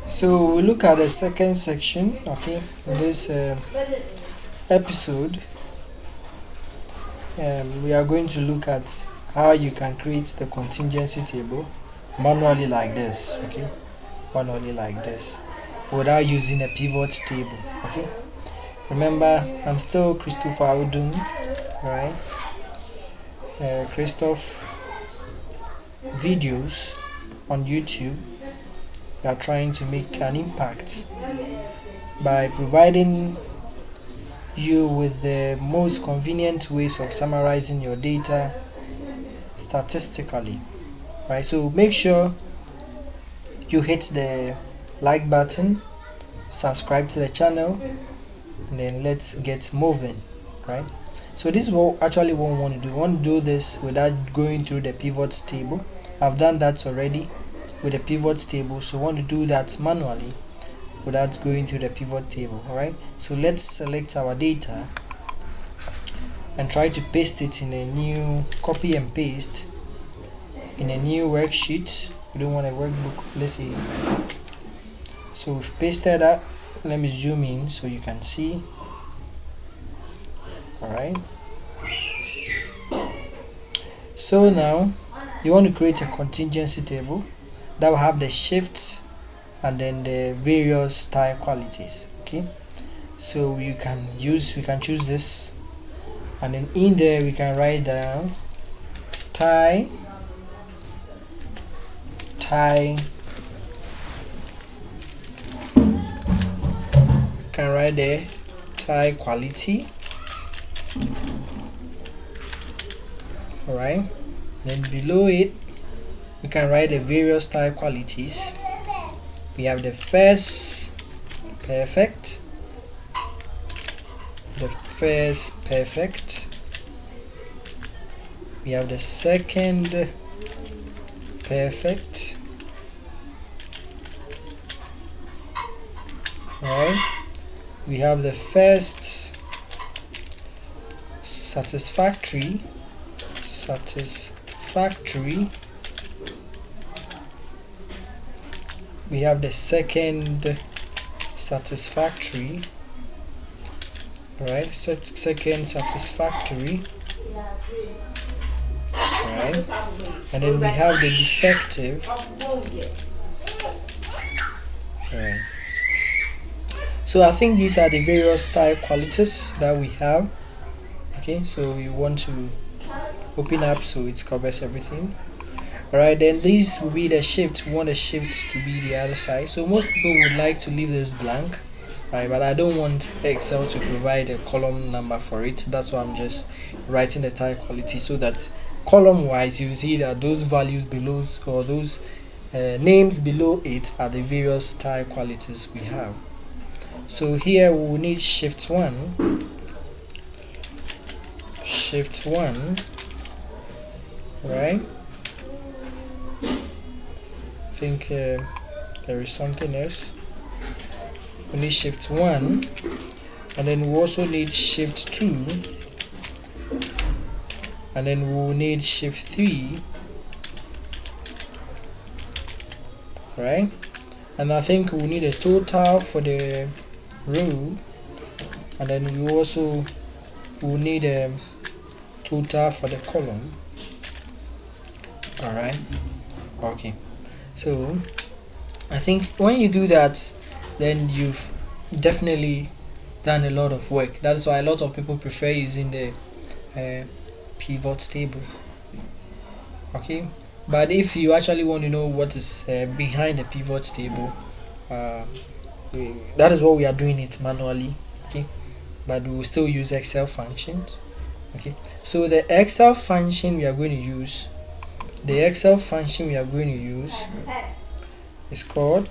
So we look at the second section, okay, in this episode. We are going to look at how you can create the contingency table manually like this, okay, manually like this, without using a pivot table, okay. Remember, I'm still Christopher Odum, right? Christoph videos on YouTube. We are trying to make an impact by providing you with the most convenient ways of summarizing your data statistically, right? So make sure you hit the like button, subscribe to the channel, and then let's get moving, right? So this is what we want to do. We want to do this without going through the pivot table. I've done that already with the pivot table, so we want to do that manually without going through the pivot table. All right, so let's select our data and try to paste it in a new, copy and paste in a new worksheet. We don't want a workbook, let's see. So we've pasted that. Let me zoom in so you can see. All right, so now you want to create a contingency table that will have the shifts and then the various style qualities, okay. So we can choose this, and then in there we can write down tie can write the tie quality. All right, then below it we can write the various type qualities. We have the first perfect, we have the second perfect, right? We have the first satisfactory, we have the second satisfactory, right? Second satisfactory, right? And then we have the defective, right? So I think these are the various style qualities that we have, okay. So you want to open up so it covers everything. Alright, then this will be the shift. We want the shift to be the other side. So most people would like to leave this blank, right? But I don't want Excel to provide a column number for it. That's why I'm just writing the type quality, so that column wise you see that those values below, or those names below it, are the various type qualities we have. So here we will need shift 1, right? I think there is something else. We need shift 1, and then we also need shift 2, and then we'll need shift 3, right? And I think we'll need a total for the row, and then we also will need a total for the column. All right, okay. So I think when you do that, then you've definitely done a lot of work. That's why a lot of people prefer using the pivot table, okay. But if you actually want to know what is behind the pivot table, that is what we are doing it manually, okay. But we will still use Excel functions, okay. So the Excel function we are going to use is called,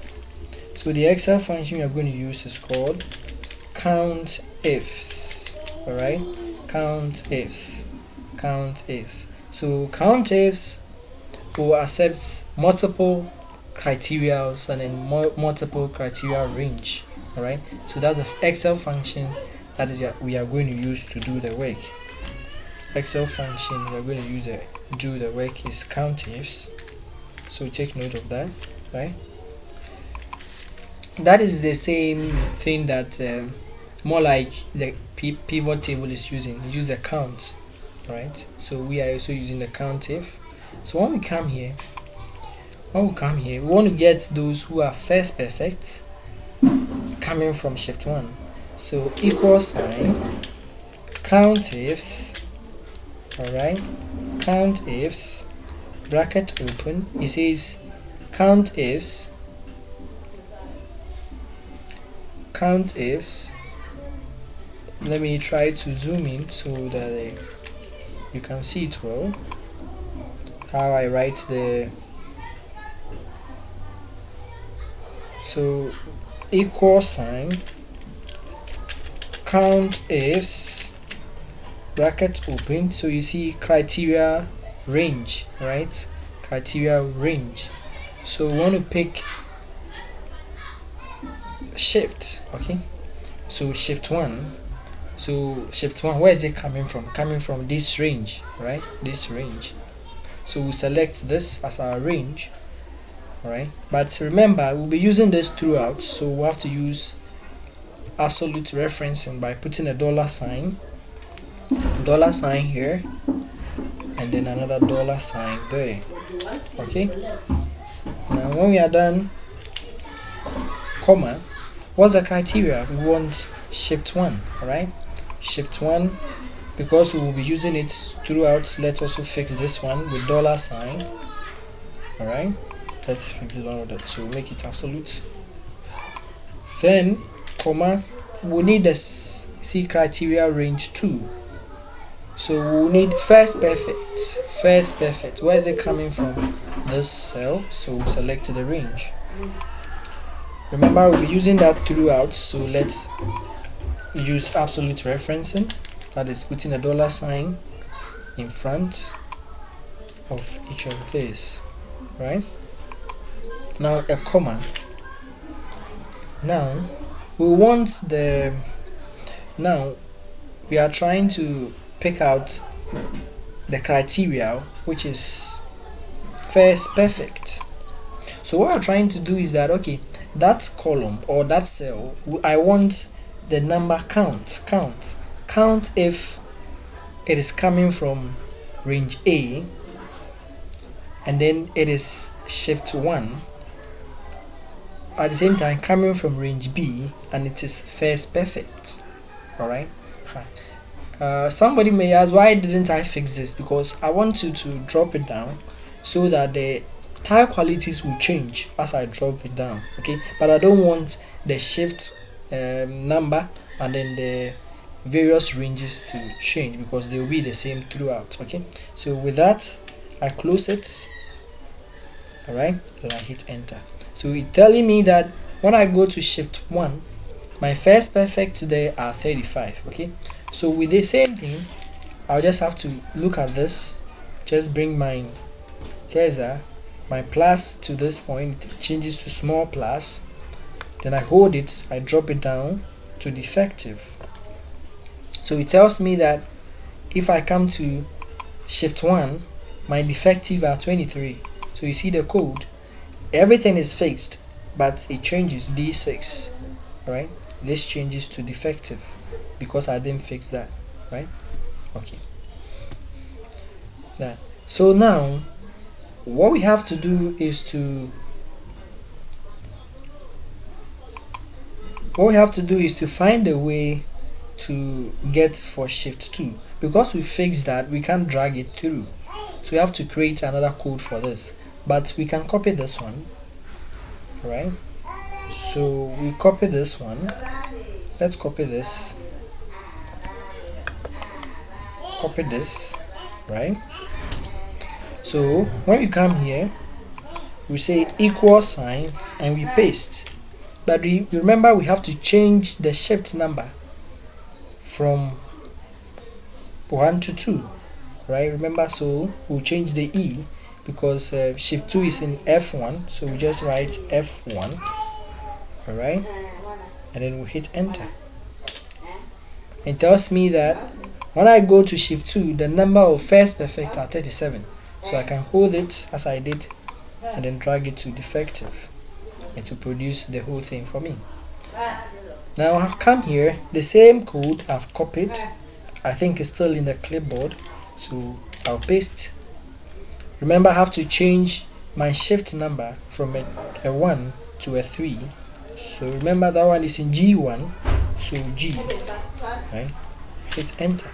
count ifs. All right, count ifs. So count ifs will accept multiple criteria and then multiple criteria range. All right, so that's an Excel function that we are going to use to do the work. Excel function we are going to use to do the work is count ifs. So take note of that, right? that is the same thing that more like the pivot table is using. We use the count, right? So we are also using the count if. So when we come here, we want to get those who are first perfect coming from shift 1. So equal sign count ifs, alright, count ifs, bracket open, it says count ifs, let me try to zoom in so that you can see it well, how I write the, so equal sign count ifs, bracket open, so you see criteria range, right? Criteria range. So we want to pick shift, okay? So shift 1. So shift 1, where is it coming from? Coming from this range, right? This range. So we select this as our range, alright? But remember, we'll be using this throughout, so we have to use absolute referencing by putting a $sign here, and then another $sign there. Okay. Now when we are done, comma, what's the criteria? We want shift 1, alright? Shift 1, because we will be using it throughout. Let's also fix this one with $sign. Alright, let's fix it on with that. So make it absolute. Then comma, we need the C criteria range 2. So we need first perfect. Where is it coming from? This cell. So we select the range. Remember, we'll be using that throughout, so let's use absolute referencing, that is putting a $sign in front of each of these, right? Now a comma. Now we want we are trying to pick out the criteria, which is first perfect. So what I'm trying to do is that, okay, that column or that cell, I want the number count if it is coming from range A, and then it is shift 1 at the same time coming from range B, and it is first perfect. Alright. Somebody may ask, why didn't I fix this? Because I want you to drop it down so that the tile qualities will change as I drop it down, okay? But I don't want the shift number and then the various ranges to change, because they will be the same throughout, okay? So with that, I close it, alright, then I hit enter. So it's telling me that when I go to shift 1, my first perfects there are 35, okay? So with the same thing, I'll just have to look at this, just bring my cursor, my plus to this point, it changes to small plus, then I hold it, I drop it down to defective. So it tells me that if I come to shift 1, my defective are 23. So you see the code, everything is fixed, but it changes D6, right? This changes to defective because I didn't fix that, right? Okay. That. So now what we have to do is to find a way to get for shift 2. Because we fixed that, we can't drag it through, so we have to create another code for this, but we can copy this one, right? So we copy this one, let's copy this, copy this, right? So when we come here, we say equal sign and we paste, but we remember we have to change the shift number from 1 to 2, right? Remember, so we'll change the E because shift 2 is in F1, so we just write F1, alright, and then we hit enter. It tells me that when I go to shift 2, the number of first perfect are 37, so I can hold it as I did and then drag it to defective. it will produce the whole thing for me. Now I'll come here, the same code I've copied, I think it's still in the clipboard, so I'll paste. Remember, I have to change my shift number from a 1 to a 3. So remember that one is in G1, so G, right? Hit enter.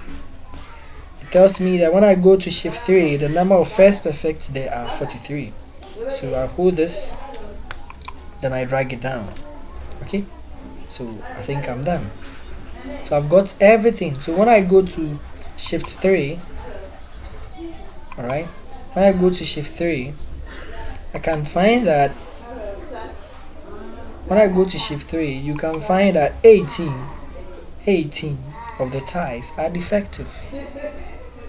It tells me that when I go to shift 3, the number of first perfects there are 43. So I hold this, then I drag it down. Okay, so I think I'm done. So I've got everything. So when I go to shift 3, alright, when I go to shift 3, I can find that when I go to shift 3, you can find that 18 of the ties are defective.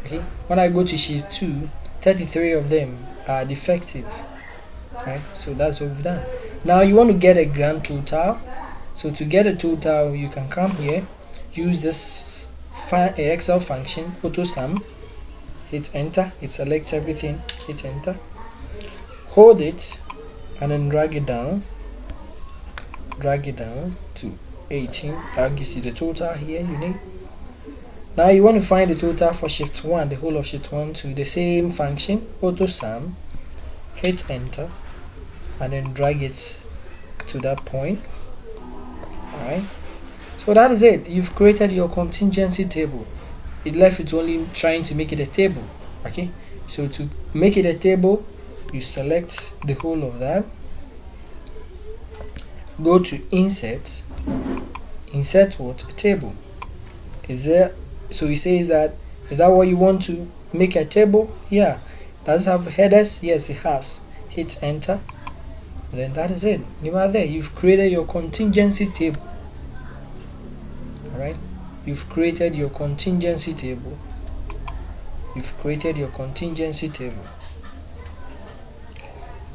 Okay, when I go to shift 2, 33 of them are defective. Right, so that's what we've done. Now you want to get a grand total. So to get a total, you can come here, use this Excel function, auto sum, hit enter, it selects everything, hit enter, hold it, and then drag it down to 18. That gives you the total here you need. Now you want to find the total for shift 1, the whole of shift 1, to the same function, auto sum, hit enter, and then drag it to that point. Alright, so that is it. You've created your contingency table. It left with only trying to make it a table. Okay, so to make it a table, you select the whole of that, go to insert what? A table. Is there, so it says that, is that what you want to make a table? Yeah. Does it have headers? Yes, it has. Hit enter, then that is it. You are there. You've created your contingency table. Alright, you've created your contingency table.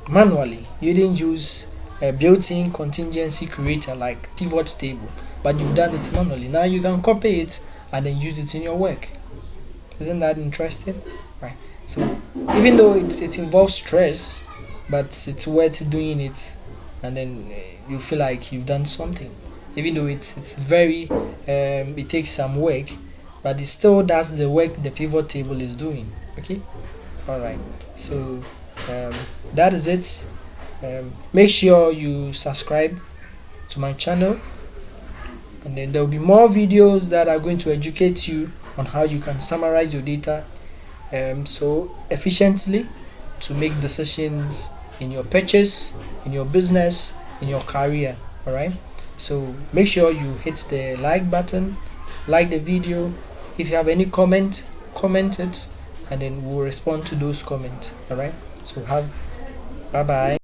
Manually, you didn't use a built-in contingency creator like pivot table, but you've done it manually. Now you can copy it and then use it in your work. Isn't that interesting? Right, so even though it involves stress, but it's worth doing it, and then you feel like you've done something. Even though it's very it takes some work, but it still does the work the pivot table is doing. Okay, all right, so that is it. Make sure you subscribe to my channel, and then there will be more videos that are going to educate you on how you can summarize your data so efficiently to make decisions in your purchase, in your business, in your career. All right, so make sure you hit the like button, like the video. If you have any comment it, and then we'll respond to those comments. All right, so bye bye.